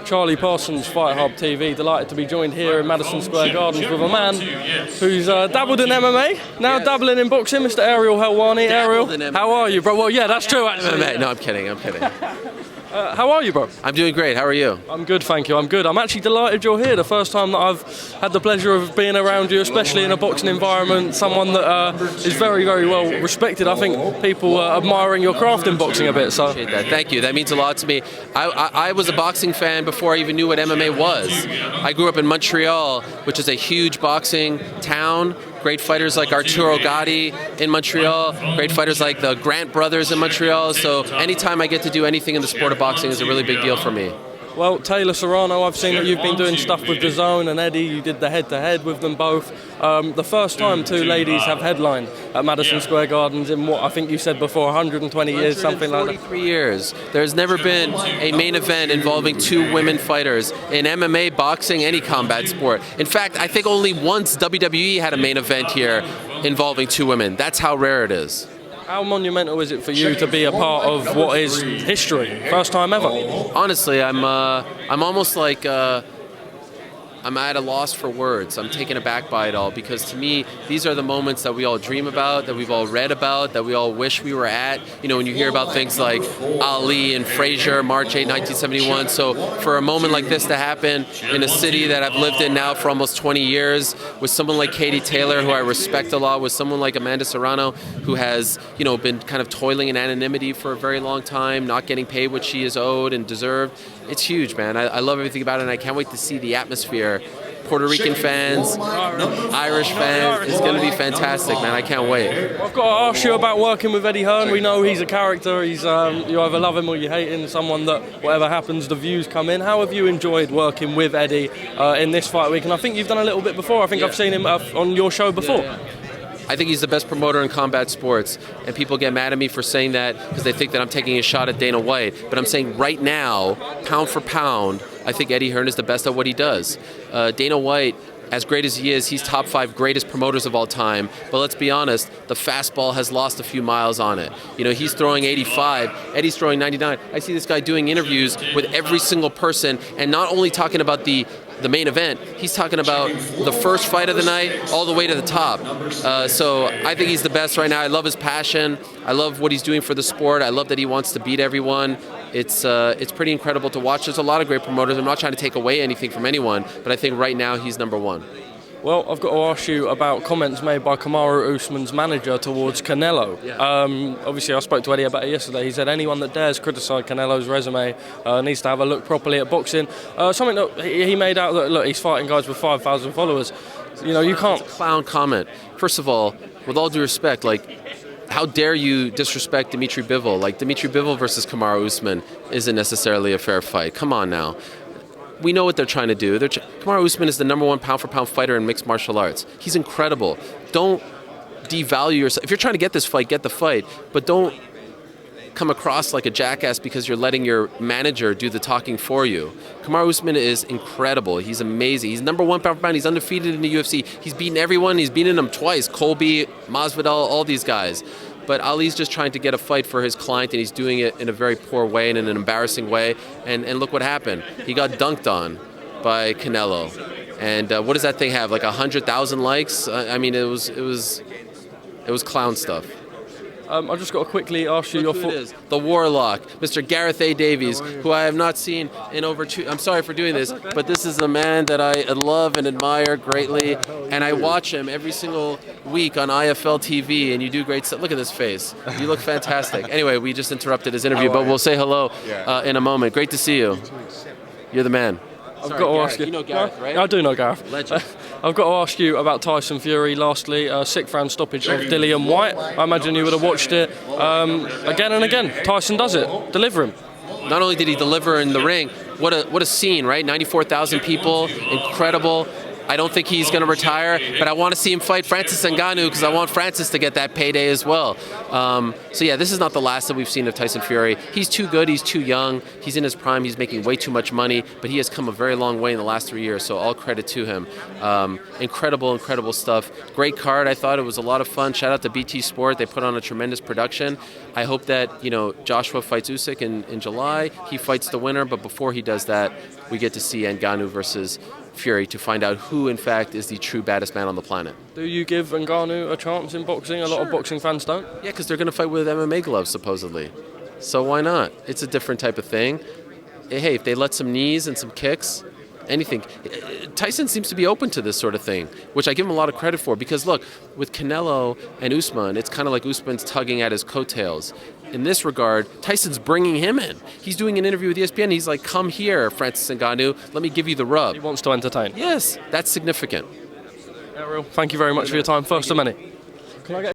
Charlie Parsons, Fight Hub TV. Delighted to be joined here in Madison Square Gardens with a man who's dabbled in MMA, now dabbling in boxing, Mr. Ariel Helwani. Ariel, how are you, bro? Well, yeah, that's true, actually. MMA. No, I'm kidding. How are you, bro? I'm doing great. How are you? I'm good, thank you. I'm good. I'm actually delighted you're here. The first time that I've had the pleasure of being around you, especially in a boxing environment, someone that is very, very well respected. I think people are admiring your craft in boxing a bit. So Appreciate that. Thank you. That means a lot to me. I was a boxing fan before I even knew what MMA was. I grew up in Montreal, which is a huge boxing town. Great fighters like Arturo Gatti in Montreal, great fighters like the Grant brothers in Montreal. So anytime I get to do anything in the sport of boxing is a really big deal for me. Well, Taylor Serrano, I've seen that you've been doing stuff with DAZN and Eddie. You did the head-to-head with them both. The first time two ladies have headlined at Madison Square Gardens in what I think you said before, 120 years, something like that. 43 years. There's never been a main event involving two women fighters in MMA, boxing, any combat sport. In fact, I think only once WWE had a main event here involving two women. That's how rare it is. How monumental is it for you to be a part of what is history? First time ever? Honestly, I'm almost like I'm at a loss for words. I'm taken aback by it all because to me, these are the moments that we all dream about, that we've all read about, that we all wish we were at. You know, when you hear about things like Ali and Frazier, March 8, 1971. So for a moment like this to happen in a city that I've lived in now for almost 20 years, with someone like Katie Taylor, who I respect a lot, with someone like Amanda Serrano, who has, you know, been kind of toiling in anonymity for a very long time, not getting paid what she is owed and deserved. It's huge, man. I love everything about it, and I can't wait to see the atmosphere. Puerto Rican fans, Irish fans. It's going to be fantastic, man. I can't wait. I've got to ask you about working with Eddie Hearn. We know he's a character. He's you either love him or you hate him. Someone that whatever happens, the views come in. How have you enjoyed working with Eddie in this fight week? And I think you've done a little bit before. I think I've seen him on your show before. I think he's the best promoter in combat sports, and people get mad at me for saying that because they think that I'm taking a shot at Dana White. But I'm saying right now, pound for pound, I think Eddie Hearn is the best at what he does. Dana White, as great as he is, he's top 5 greatest promoters of all time. But let's be honest, the fastball has lost a few miles on it. You know, he's throwing 85, Eddie's throwing 99. I see this guy doing interviews with every single person, and not only talking about the main event, he's talking about the first fight of the night all the way to the top. So I think he's the best right now. I love his passion. I love what he's doing for the sport. I love that he wants to beat everyone. It's pretty incredible to watch. There's a lot of great promoters. I'm not trying to take away anything from anyone, but I think right now he's number one. Well, I've got to ask you about comments made by Kamaru Usman's manager towards Canelo. Obviously, I spoke to Eddie about it yesterday. He said anyone that dares criticise Canelo's resume needs to have a look properly at boxing. Something that he made out that, look, he's fighting guys with 5,000 followers. You know, you can't... It's a clown comment. First of all, with all due respect, like, how dare you disrespect Dimitri Bivol? Like, Dimitri Bivol versus Kamaru Usman isn't necessarily a fair fight. Come on now. We know what they're trying to do. Kamaru Usman is the #1 pound-for-pound fighter in mixed martial arts. He's incredible. Don't devalue yourself. If you're trying to get this fight, get the fight. But don't come across like a jackass because you're letting your manager do the talking for you. Kamaru Usman is incredible. He's amazing. He's #1 pound-for-pound. He's undefeated in the UFC. He's beaten everyone. He's beaten them twice. Colby, Masvidal, all these guys. But Ali's just trying to get a fight for his client, and he's doing it in a very poor way and in an embarrassing way. And look what happened. He got dunked on by Canelo. And what does that thing have? Like 100,000 likes? I mean, it was clown stuff. I just got to quickly ask you The Warlock, Mr. Gareth A. Davies, who I have not seen in over 2... I'm sorry for doing this, but this is a man that I love and admire greatly, and I watch him every single week on IFL TV, and you do great stuff. Look at this face. You look fantastic. Anyway, we just interrupted his interview, but we'll say hello in a moment. Great to see you. You're the man. I've got to ask you. You know Gareth, right? I do know Gareth. Legend. I've got to ask you about Tyson Fury. Lastly, sick fan stoppage of Dillian White. I imagine you would have watched it again and again. Tyson does it. Deliver him. Not only did he deliver in the ring, what a scene, right? 94,000 people, incredible. I don't think he's going to retire, but I want to see him fight Francis Ngannou because I want Francis to get that payday as well. So yeah, this is not the last that we've seen of Tyson Fury. He's too good. He's too young. He's in his prime. He's making way too much money, but he has come a very long way in the last 3 years. So all credit to him. Incredible stuff. Great card. I thought it was a lot of fun. Shout out to BT Sport. They put on a tremendous production. I hope that Joshua fights Usyk in July. He fights the winner, but before he does that, we get to see Ngannou versus Fury to find out who, in fact, is the true baddest man on the planet. Do you give Ngannou a chance in boxing? A lot of boxing fans don't. Yeah, because they're going to fight with MMA gloves, supposedly. So why not? It's a different type of thing. Hey, if they let some knees and some kicks, anything. Tyson seems to be open to this sort of thing, which I give him a lot of credit for. Because look, with Canelo and Usman, it's kind of like Usman's tugging at his coattails. In this regard, Tyson's bringing him in. He's doing an interview with ESPN. He's like, come here, Francis Ngannou. Let me give you the rub. He wants to entertain. Yes, that's significant. Ariel, thank you very much for your time. First of many. Can I get